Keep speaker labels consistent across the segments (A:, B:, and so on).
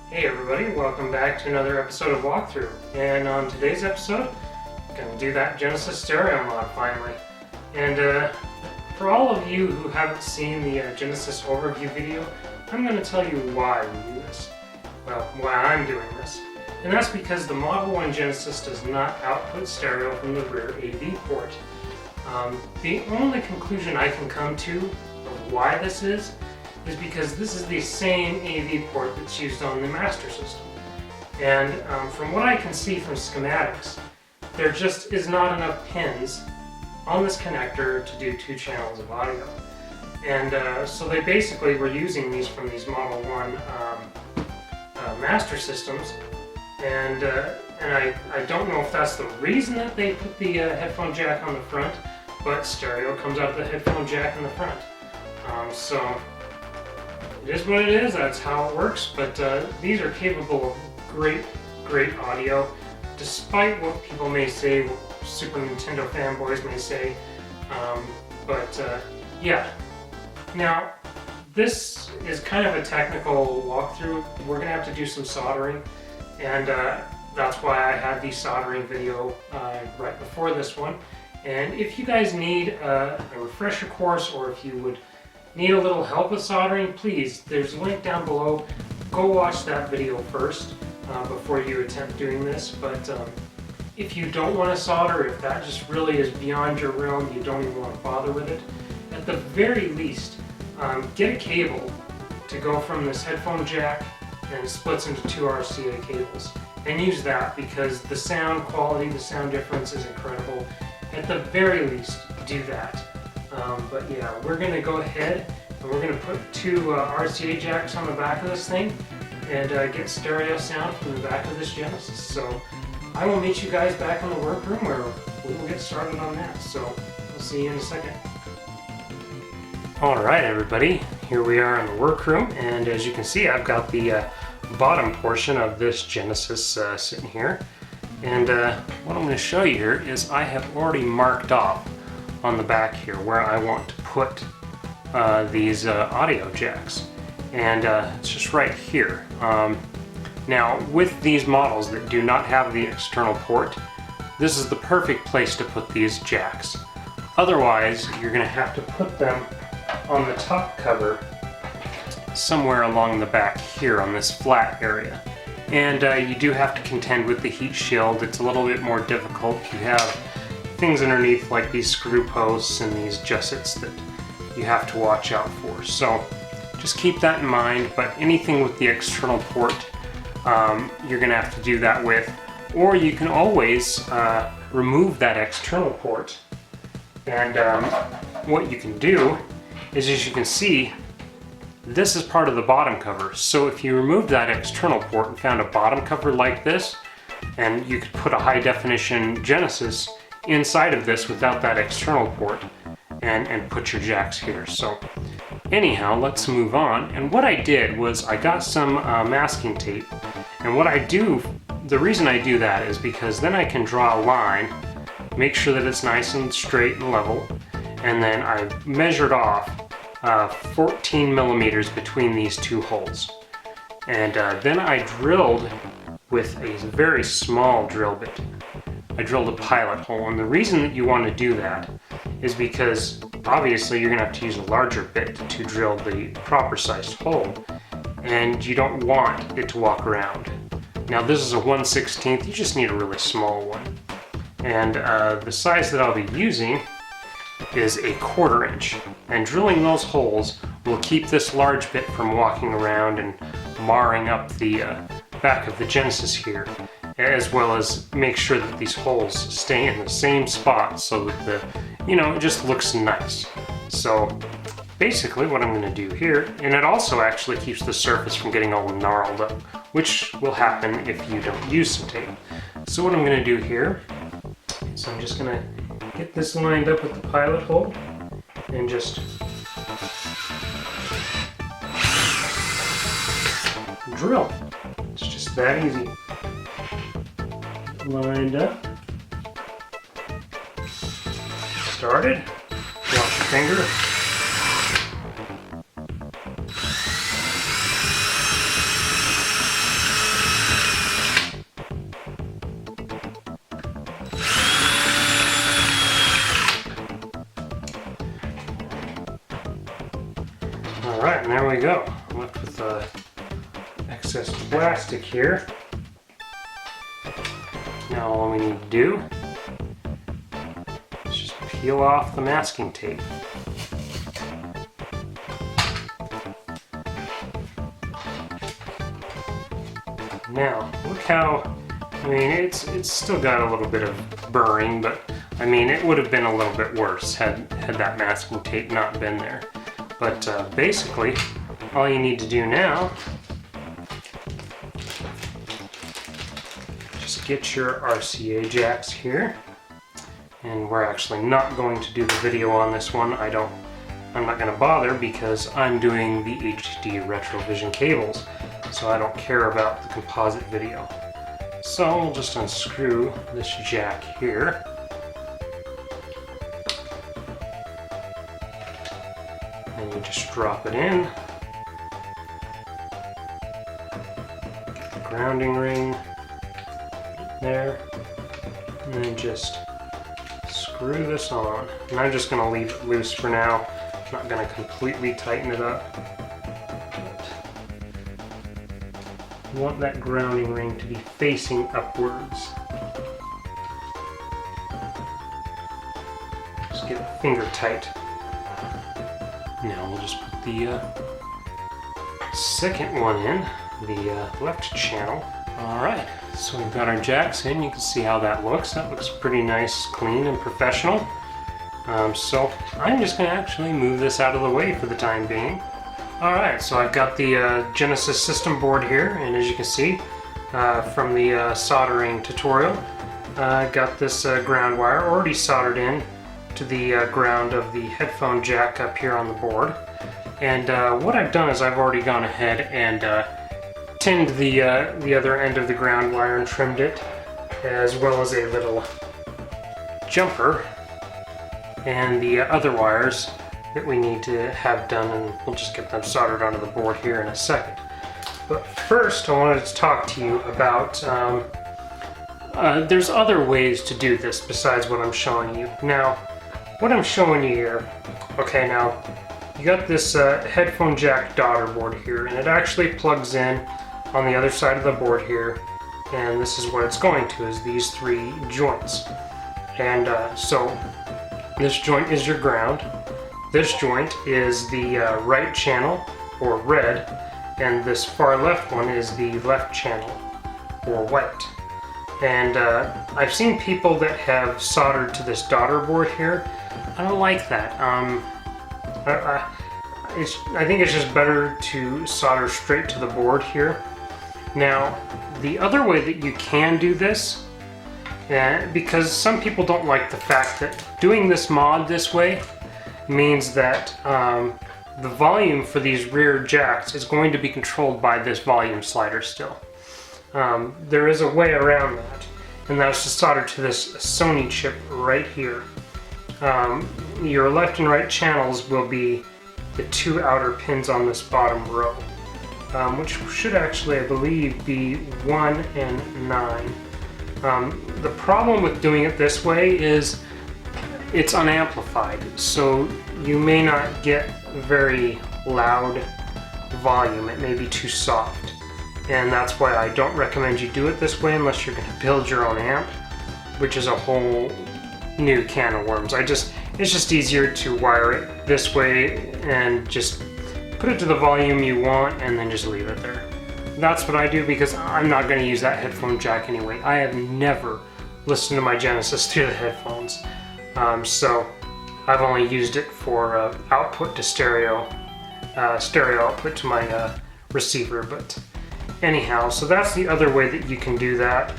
A: Hey everybody, welcome back to another episode of Walkthrough. And on today's episode, I'm going to do that Genesis stereo mod finally. And for all of you who haven't seen the Genesis overview video, I'm going to tell you why we do this. Well, why I'm doing this. And that's because the Model 1 Genesis does not output stereo from the rear AV port. The only conclusion I can come to of why this is because this is the same AV port that's used on the master system. And from what I can see from schematics, there just is not enough pins on this connector to do 2 channels of audio. And so they basically were using these from these Model 1 master systems. And I don't know if that's the reason that they put the headphone jack on the front, but stereo comes out of the headphone jack in the front. So it is what it is, that's how it works, but these are capable of great audio, despite what people may say, what Super Nintendo fanboys may say. Yeah. Now, this is kind of a technical walkthrough. We're going to have to do some soldering, and that's why I had the soldering video right before this one. And if you guys need a refresher course, or if you would need a little help with soldering, please, there's a link down below. Go watch that video first before you attempt doing this. But if you don't want to solder, if that just really is beyond your realm, you don't even want to bother with it, at the very least, get a cable to go from this headphone jack, and it splits into 2 RCA cables. And use that, because the sound quality, the sound difference is incredible. At the very least, do that. But yeah, we're going to go ahead and we're going to put 2 RCA jacks on the back of this thing and get stereo sound from the back of this Genesis. So I will meet you guys back in the workroom where we will get started on that. So I'll see you in a second. Alright everybody, here we are in the workroom, and as you can see, I've got the bottom portion of this Genesis sitting here. And what I'm going to show you here is I have already marked off on the back here where I want to put these audio jacks, and it's just right here. Now with these models that do not have the external port, this is the perfect place to put these jacks. Otherwise you're going to have to put them on the top cover somewhere along the back here on this flat area. And you do have to contend with the heat shield. It's a little bit more difficult. You have things underneath like these screw posts and these jussets that you have to watch out for. So just keep that in mind, but anything with the external port, you're going to have to do that with. Or you can always remove that external port. And what you can do is, as you can see, this is part of the bottom cover. So if you removed that external port and found a bottom cover like this, and you could put a high definition Genesis inside of this without that external port and put your jacks here. So anyhow, let's move on. And what I did was I got some masking tape, and what I do, the reason I do that is because then I can draw a line, make sure that it's nice and straight and level, and then I measured off 14 millimeters between these 2 holes. And then I drilled with a very small drill bit. I drilled a pilot hole, and the reason that you want to do that is because obviously you're going to have to use a larger bit to drill the proper sized hole, and you don't want it to walk around. Now this is a 1/16, you just need a really small one. And the size that I'll be using is a 1/4 inch, and drilling those holes will keep this large bit from walking around and marring up the back of the Genesis here, as well as make sure that these holes stay in the same spot so that it just looks nice. So basically what I'm going to do here, and it also actually keeps the surface from getting all gnarled up, which will happen if you don't use some tape. So what I'm going to do here is I'm just going to get this lined up with the pilot hole and just drill. It's just that easy. Lined up. Started. Watch your finger. All right, and there we go. I'm left with excess plastic here. Now all we need to do is just peel off the masking tape. Now, look how, I mean, it's still got a little bit of burring, but I mean, it would have been a little bit worse had that masking tape not been there. But basically, all you need to do now, just get your RCA jacks here. And we're actually not going to do the video on this one. I'm not going to bother because I'm doing the HD Retrovision cables, so I don't care about the composite video. So I'll just unscrew this jack here. And you just drop it in. Get the grounding ring there. And then just screw this on. And I'm just going to leave it loose for now. I'm not going to completely tighten it up. You want that grounding ring to be facing upwards. Just get it finger tight. Now we'll just put the second one in, the left channel. Alright, so we've got our jacks in. You can see how that looks. That looks pretty nice, clean, and professional. So I'm just going to actually move this out of the way for the time being. Alright, so I've got the Genesis system board here, and as you can see from the soldering tutorial, I got this ground wire already soldered in to the ground of the headphone jack up here on the board. And what I've done is I've already gone ahead and tinned the other end of the ground wire and trimmed it, as well as a little jumper and the other wires that we need to have done, and we'll just get them soldered onto the board here in a second. But first I wanted to talk to you about there's other ways to do this besides what I'm showing you. Now, what I'm showing you here, okay, now you got this headphone jack daughter board here, and it actually plugs in on the other side of the board here, and this is what it's going to, is these three joints. And so this joint is your ground, this joint is the right channel, or red, and this far left one is the left channel, or white. And I've seen people that have soldered to this daughter board here. I don't like that. I think it's just better to solder straight to the board here. Now, the other way that you can do this, because some people don't like the fact that doing this mod this way means that the volume for these rear jacks is going to be controlled by this volume slider still. There is a way around that, and that's to solder to this Sony chip right here. Your left and right channels will be the two outer pins on this bottom row, which should actually, I believe, be 1 and 9. The problem with doing it this way is it's unamplified, so you may not get very loud volume. It may be too soft, and that's why I don't recommend you do it this way unless you're going to build your own amp, which is a whole new can of worms. It's just easier to wire it this way and just put it to the volume you want and then just leave it there. That's what I do because I'm not going to use that headphone jack anyway. I have never listened to my Genesis through the headphones, so I've only used it for output to stereo output to my receiver. But anyhow, so that's the other way that you can do that.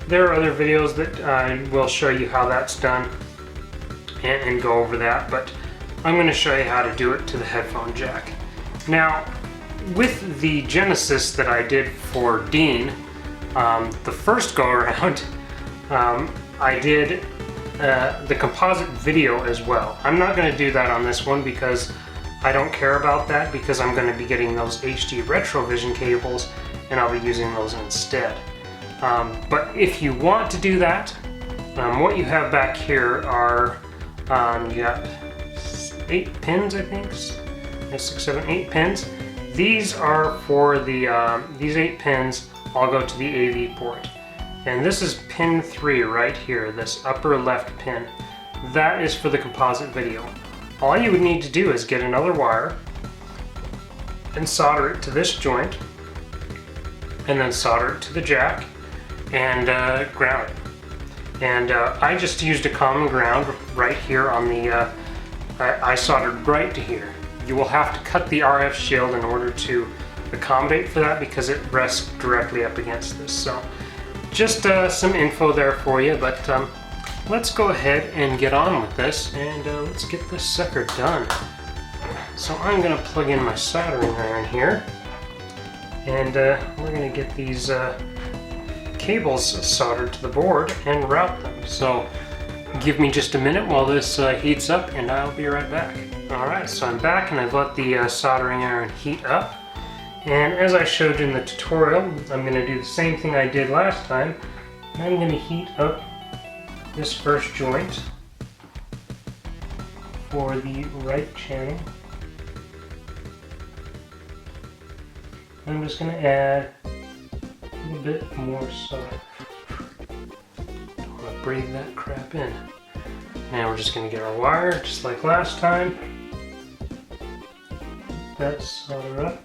A: There are other videos that will show you how that's done and go over that, but I'm going to show you how to do it to the headphone jack. Now, with the Genesis that I did for Dean, the first go around, I did the composite video as well. I'm not going to do that on this one because I don't care about that, because I'm going to be getting those HD Retrovision cables and I'll be using those instead. But if you want to do that, what you have back here are, you got 8 pins, I think, 5, 6, 7, 8 pins. These are for the, these 8 pins all go to the AV port. And this is pin 3 right here, this upper left pin. That is for the composite video. All you would need to do is get another wire and solder it to this joint, and then solder it to the jack and ground it. And I just used a common ground right here on the, I soldered right to here. You will have to cut the RF shield in order to accommodate for that because it rests directly up against this. So just some info there for you, but let's go ahead and get on with this, and let's get this sucker done. So I'm going to plug in my soldering iron here, and we're going to get these cables soldered to the board and route them. So give me just a minute while this heats up, and I'll be right back. Alright, so I'm back, and I've let the soldering iron heat up. And as I showed you in the tutorial, I'm going to do the same thing I did last time. I'm going to heat up this first joint for the right channel. I'm just going to add a little bit more solder. Don't want to breathe that crap in. Now we're just going to get our wire, just like last time. That solder up.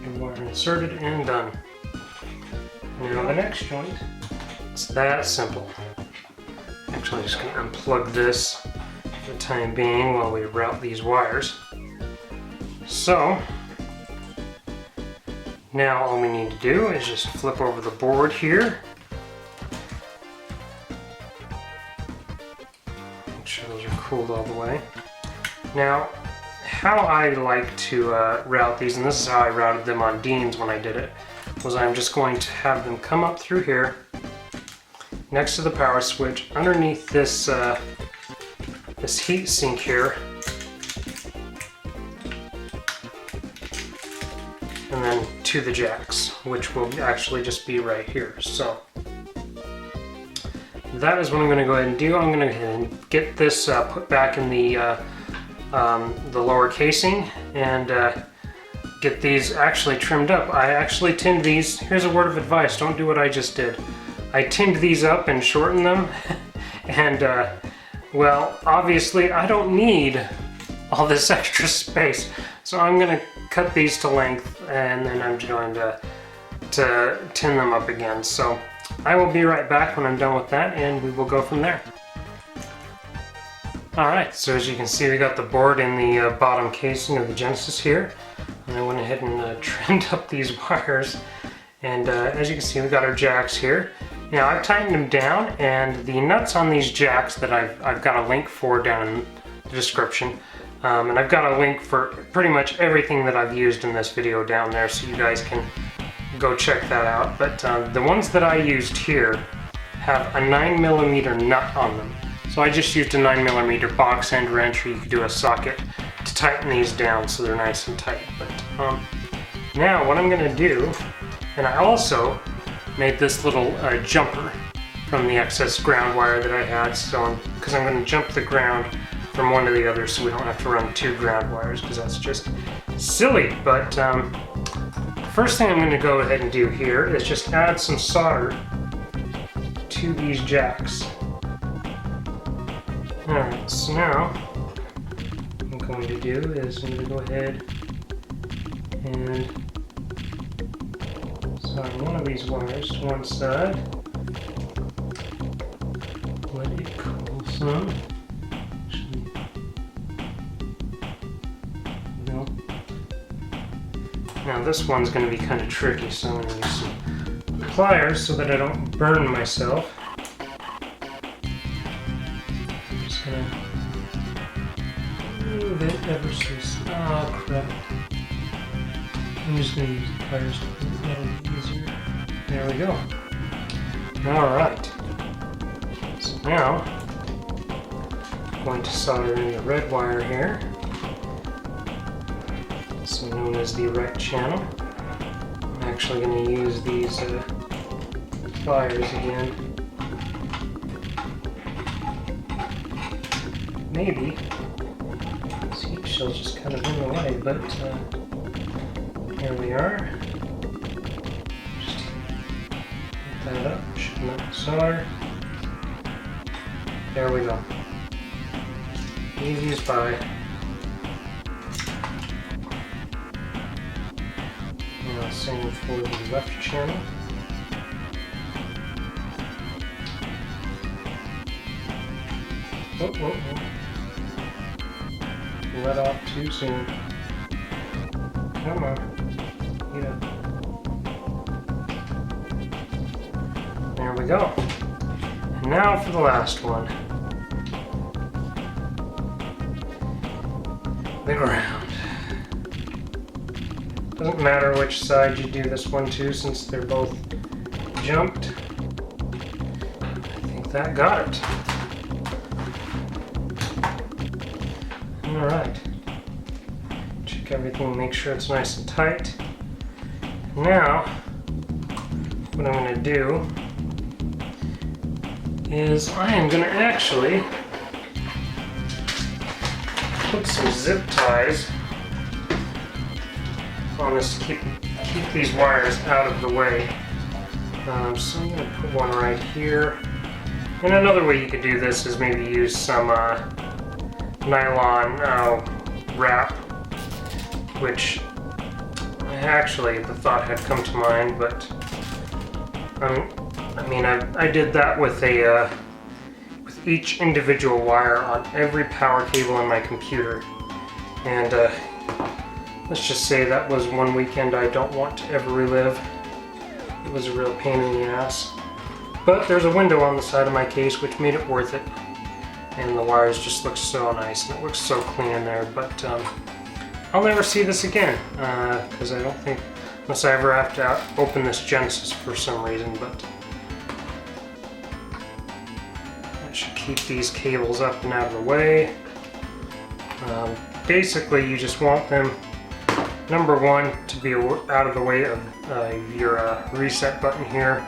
A: Your wire inserted and done. Now the next joint, it's that simple. Actually, I'm just going to unplug this for the time being while we route these wires. So, now all we need to do is just flip over the board here. Make sure those are cooled all the way. Now, how I like to route these, and this is how I routed them on Dean's when I did it, was I'm just going to have them come up through here, next to the power switch, underneath this this heat sink here, and then to the jacks, which will actually just be right here. So that is what I'm going to go ahead and do. I'm going to go ahead and get this put back in the lower casing, and get these actually trimmed up. I actually tinned these. Here's a word of advice: don't do what I just did. I tinned these up and shortened them, and well, obviously I don't need all this extra space, so I'm going to cut these to length, and then I'm going to tin them up again. So I will be right back when I'm done with that, and we will go from there. Alright, so as you can see, we got the board in the bottom casing of the Genesis here, and I went ahead and trimmed up these wires, and as you can see, we got our jacks here. Now I've tightened them down, and the nuts on these jacks that I've got a link for down in the description, and I've got a link for pretty much everything that I've used in this video down there, so you guys can go check that out. But the ones that I used here have a 9mm nut on them. So I just used a 9mm box end wrench, or you could do a socket to tighten these down so they're nice and tight. But now what I'm going to do, and I also made this little jumper from the excess ground wire that I had, so because I'm going to jump the ground from one to the other so we don't have to run 2 ground wires, because that's just silly. But first thing I'm going to go ahead and do here is just add some solder to these jacks. Alright, so now what I'm going to do is I'm going to go ahead and solder one of these wires to one side. Let it cool some. Actually, no. Now this one's going to be kind of tricky, so I'm going to use some pliers so that I don't burn myself. Move it ever so slightly. Oh crap. I'm just going to use the pliers to make it a little easier. There we go. Alright. So now, I'm going to solder in the red wire here, so known as the right channel. I'm actually going to use these pliers again. Maybe. This heat shell's just kind of in the way, but here we are. Just heat that up, shouldn't that solder. There we go. Easy as pie. Now same for the left channel. Oh, oh, oh. Let off too soon. Come on. Heat up. There we go. And now for the last one. The ground. Doesn't matter which side you do this one to, since they're both jumped. I think that got it. Alright. Check everything, make sure it's nice and tight. Now, what I'm going to do is I am going to actually put some zip ties on this to keep these wires out of the way. So I'm going to put one right here. And another way you could do this is maybe use some nylon wrap, which actually the thought had come to mind, but I mean I did that with a with each individual wire on every power cable in my computer, and let's just say that was one weekend I don't want to ever relive. It was a real pain in the ass, but there's a window on the side of my case which made it worth it. And the wires just look so nice, and it looks so clean in there, but I'll never see this again, because I don't think, unless I ever have to open this Genesis for some reason, but that should keep these cables up and out of the way. Basically, you just want them, number one, to be out of the way of your reset button here.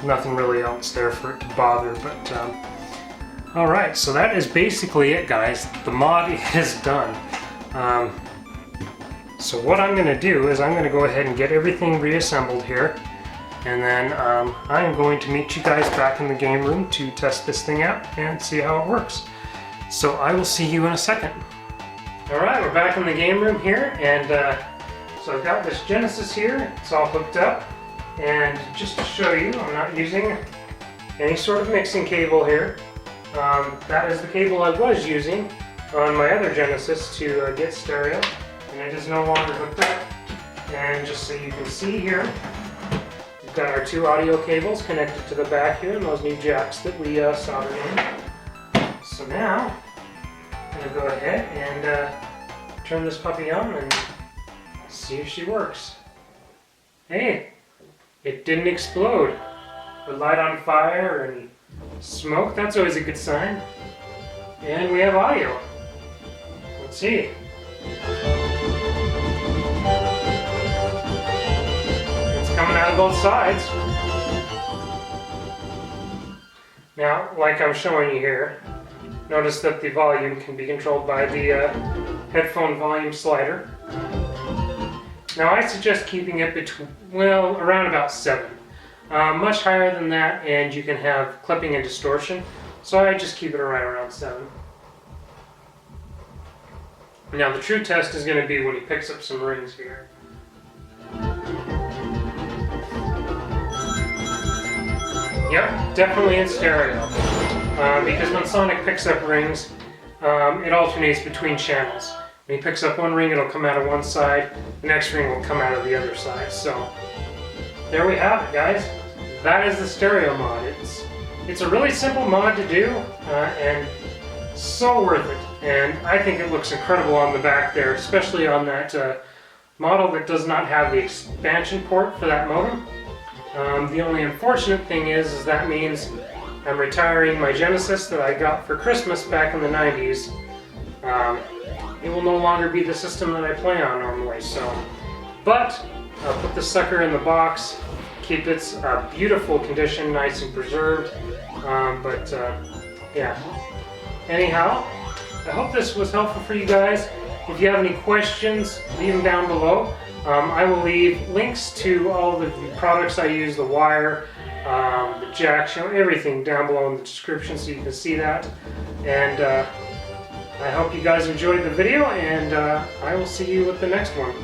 A: Nothing really else there for it to bother, but alright, so that is basically it, guys. The mod is done. So what I'm going to do is I'm going to go ahead and get everything reassembled here, and then I am going to meet you guys back in the game room to test this thing out and see how it works. So I will see you in a second. Alright, we're back in the game room here, and so I've got this Genesis here. It's all hooked up, and just to show you, I'm not using any sort of mixing cable here. That is the cable I was using on my other Genesis to get stereo, and it is no longer hooked up. And just so you can see here, we've got our two audio cables connected to the back here, and those new jacks that we soldered in. So now, I'm going to go ahead and turn this puppy on and see if she works. Hey, it didn't explode or light on fire or any smoke. That's always a good sign. And we have audio. Let's see. It's coming out of both sides. Now, like I'm showing you here, notice that the volume can be controlled by the headphone volume slider. Now I suggest keeping it between, well, around about 7. Much higher than that and you can have clipping and distortion, so I just keep it right around 7. Now the true test is going to be when he picks up some rings here. Yep, definitely in stereo. Because when Sonic picks up rings, it alternates between channels. When he picks up one ring, it'll come out of one side, the next ring will come out of the other side. So, there we have it, guys. That is the stereo mod. It's a really simple mod to do, and so worth it. And I think it looks incredible on the back there, especially on that model that does not have the expansion port for that modem. The only unfortunate thing is that means I'm retiring my Genesis that I got for Christmas back in the 90s. It will no longer be the system that I play on normally, so. But I'll put the sucker in the box, keep its beautiful condition nice and preserved. Yeah. Anyhow, I hope this was helpful for you guys. If you have any questions, leave them down below. I will leave links to all the products I use, the wire, the jacks, everything down below in the description so you can see that. And I hope you guys enjoyed the video, and I will see you with the next one.